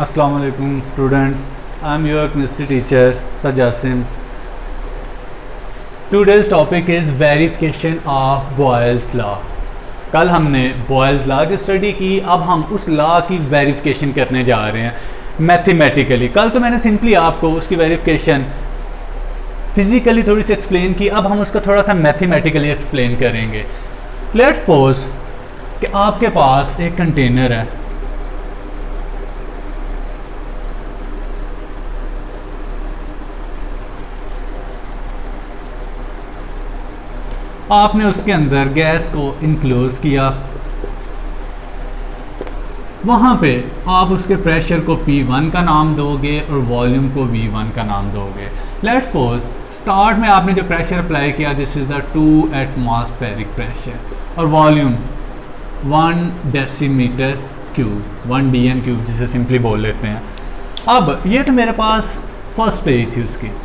अस्सलाम वालेकुम students, I am your chemistry teacher Sajasim. Today's topic is verification of Boyle's law. कल हमने Boyle's law की स्टडी की, अब हम उस लॉ की वेरिफिकेशन करने जा रहे हैं मैथमेटिकली। कल तो मैंने सिंपली आपको उसकी वेरिफिकेशन फिजिकली थोड़ी सी एक्सप्लेन की, अब हम उसका थोड़ा सा मैथमेटिकली एक्सप्लेन करेंगे। लेट्स सपोज कि आपके पास एक कंटेनर है, आपने उसके अंदर गैस को इनक्लोज किया, वहाँ पे आप उसके प्रेशर को P1 का नाम दोगे और वॉल्यूम को V1 का नाम दोगे। लेट्स सपोज स्टार्ट में आपने जो प्रेशर अप्लाई किया, this is the 2 atmospheric pressure, और volume 1 decimetre cube, 1 dm cube जिसे सिंपली बोल लेते हैं। अब ये तो मेरे पास फर्स्ट स्टेज थी उसकी।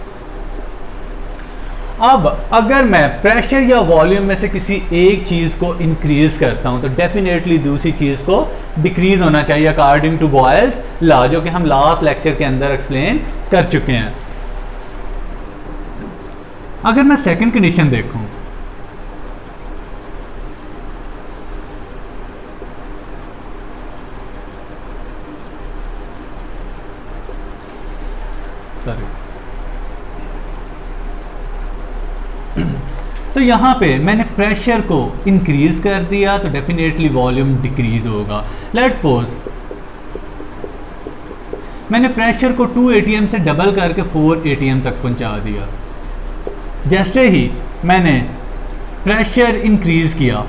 अब अगर मैं प्रेशर या वॉल्यूम में से किसी एक चीज़ को इंक्रीज करता हूं तो डेफिनेटली दूसरी चीज़ को डिक्रीज होना चाहिए अकॉर्डिंग टू बॉयल्स लॉ, जो कि हम लास्ट लेक्चर के अंदर एक्सप्लेन कर चुके हैं। अगर मैं सेकंड कंडीशन देखूं, सॉरी, तो यहाँ पे मैंने प्रेशर को इंक्रीज कर दिया तो डेफिनेटली वॉल्यूम डिक्रीज होगा। लेट्स सपोज मैंने प्रेशर को 2 atm से डबल करके 4 atm तक पहुँचा दिया। जैसे ही मैंने प्रेशर इंक्रीज किया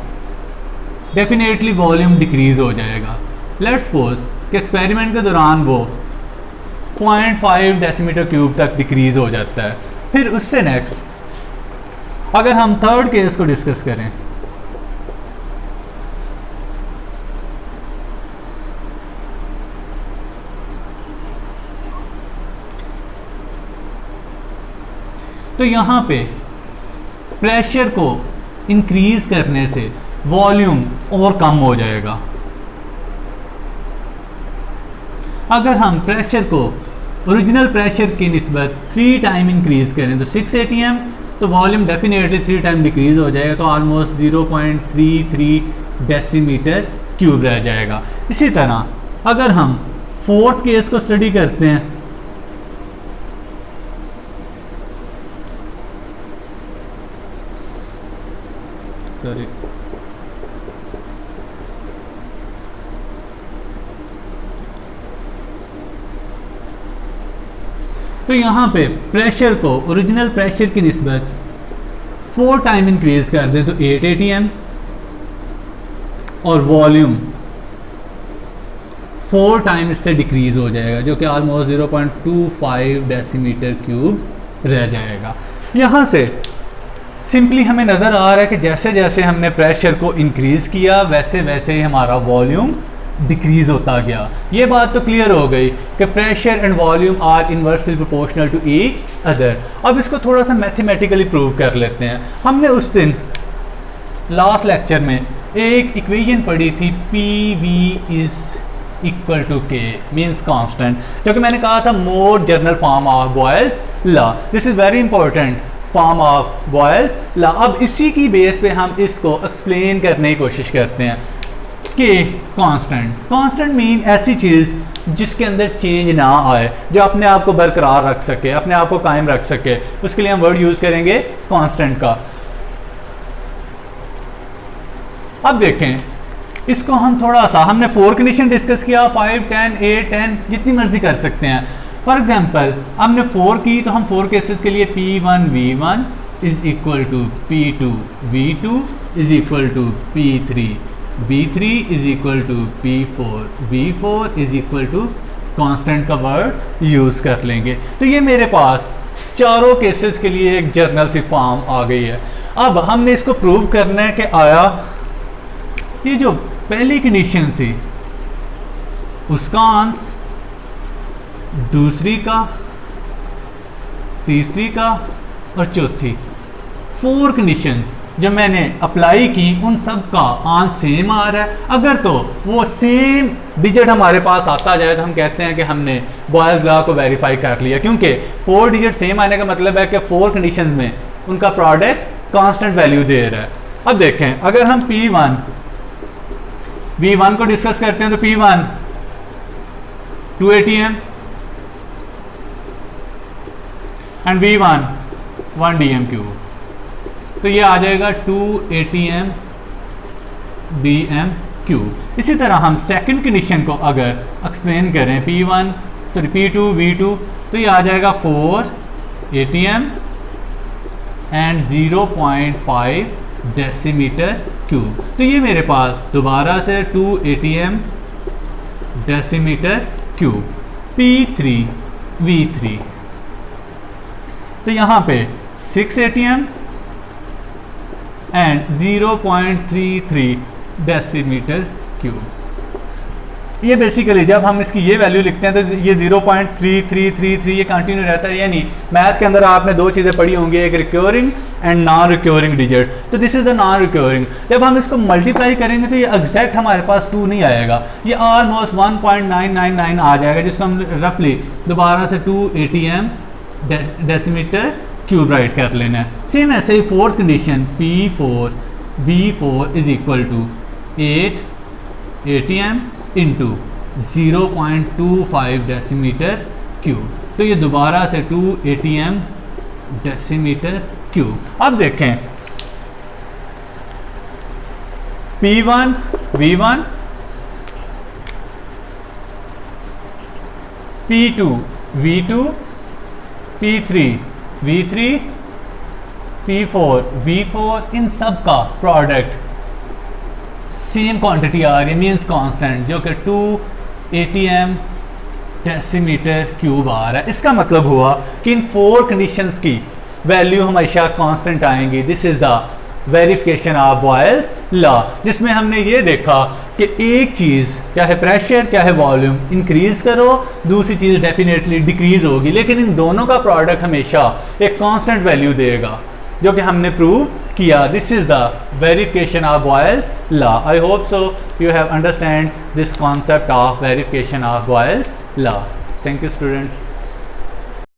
डेफिनेटली वॉल्यूम डिक्रीज हो जाएगा। लेट्स सपोज कि एक्सपेरिमेंट के दौरान वो 0.5 डेसीमीटर क्यूब तक डिक्रीज हो जाता है। फिर उससे नेक्स्ट अगर हम थर्ड केस को डिस्कस करें, तो यहां पे प्रेशर को इंक्रीज करने से वॉल्यूम और कम हो जाएगा। अगर हम प्रेशर को ओरिजिनल प्रेशर की निस्बत 3 टाइम इंक्रीज करें तो 6 atm, तो वॉल्यूम डेफिनेटली 3 टाइम डिक्रीज हो जाएगा, तो ऑलमोस्ट 0.33 डेसीमीटर क्यूब रह जाएगा। इसी तरह अगर हम फोर्थ केस को स्टडी करते हैं, सॉरी, तो यहाँ पे प्रेशर को ओरिजिनल प्रेशर की निस्बत 4 टाइम इंक्रीज कर दें तो 8 atm, और वॉल्यूम 4 टाइम इससे डिक्रीज हो जाएगा, जो कि ऑलमोस्ट 0.25 डेसीमीटर क्यूब रह जाएगा। यहाँ से सिंपली हमें नज़र आ रहा है कि जैसे जैसे हमने प्रेशर को इंक्रीज किया वैसे वैसे ही हमारा वॉल्यूम डिक्रीज होता गया। ये बात तो क्लियर हो गई कि pressure and volume are inversely proportional to each other. अब इसको थोड़ा सा मैथमेटिकली प्रूव कर लेते हैं। हमने उस दिन लास्ट लेक्चर में एक इक्वेशन पढ़ी थी, PV is equal to K means constant, जो कि मैंने कहा था more general form of Boyle's law. This is very important form of Boyle's law. अब इसी की बेस पे हम इसको एक्सप्लेन करने की कोशिश करते हैं कि कांस्टेंट मीन ऐसी चीज़ जिसके अंदर चेंज ना आए, जो अपने आप को बरकरार रख सके, अपने आप को कायम रख सके, उसके लिए हम वर्ड यूज करेंगे कांस्टेंट का। अब देखें इसको हम थोड़ा सा, हमने 4 कंडीशन डिस्कस किया, 5, 10, 8, 10 जितनी मर्जी कर सकते हैं। फॉर एग्जाम्पल हमने 4 की तो हम 4 केसेस के लिए P1 V1 is equal to P2 V2 is equal to P3 V3 is equal to P4 V4 is equal to constant का वर्ड यूज़ कर लेंगे। तो ये मेरे पास चारों केसेस के लिए एक जर्नल सी फॉर्म आ गई है। अब हमने इसको प्रूव करने के आया, ये जो पहली कंडीशन थी उसका आंसर, दूसरी का, तीसरी का और चौथी, 4 कंडीशन जो मैंने अप्लाई की उन सब का आंसर सेम आ रहा है। अगर तो वो सेम डिजिट हमारे पास आता जाए तो हम कहते हैं कि हमने बॉयल्स लॉ को वेरीफाई कर लिया, क्योंकि 4 डिजिट सेम आने का मतलब है कि 4 कंडीशन में उनका प्रोडक्ट कांस्टेंट वैल्यू दे रहा है। अब देखें, अगर हम V1 को डिस्कस करते हैं तो P1 2 ATM and V1 1 DM cube, तो ये आ जाएगा 2 ATM DM क्यूब। इसी तरह हम सेकंड कंडीशन को अगर एक्सप्लेन करें P2 V2, तो ये आ जाएगा 4 ATM एंड 0.5 डेसीमीटर क्यूब। तो ये मेरे पास दोबारा से 2 ATM decimetre cube P3 V3, तो यहाँ पे 6 ATM एंड 0.33 डेसीमीटर क्यूब। ये बेसिकली जब हम इसकी ये वैल्यू लिखते हैं तो ये 0.3333 ये कंटिन्यू रहता है, यानी मैथ के अंदर आपने दो चीज़ें पढ़ी होंगी, एक recurring and non recurring digit. तो this is the non recurring. जब हम इसको मल्टीप्लाई करेंगे तो ये एग्जैक्ट हमारे पास 2 नहीं आएगा, ये ऑलमोस्ट 1.999 आ जाएगा, जिसको हम रफली दोबारा से 2 ATM डेसीमीटर क्यूब राइट कर लेना है। सेम ऐसे ही fourth condition P4 V4 is equal to 8 ATM into 0.25 decimetre cube, तो ये दोबारा से 2 ATM डेसीमीटर क्यूब। अब देखें P1 V1 P2 V2 P3 V3 P4 V4, इन सब का प्रोडक्ट सेम क्वांटिटी आ रही है, मीन्स कांस्टेंट, जो कि 2 ATM डेसीमीटर क्यूब आ रहा है। इसका मतलब हुआ कि इन 4 कंडीशंस की वैल्यू हमेशा कांस्टेंट आएंगी। This is the verification of Boyle's law, जिसमें हमने ये देखा कि एक चीज़ चाहे प्रेशर चाहे वॉल्यूम इंक्रीज करो, दूसरी चीज़ डेफिनेटली डिक्रीज होगी, लेकिन इन दोनों का प्रोडक्ट हमेशा एक कांस्टेंट वैल्यू देगा, जो कि हमने प्रूव किया। This is the verification of Boyle's law. I hope so you have understand this concept of verification of Boyle's law. Thank you students.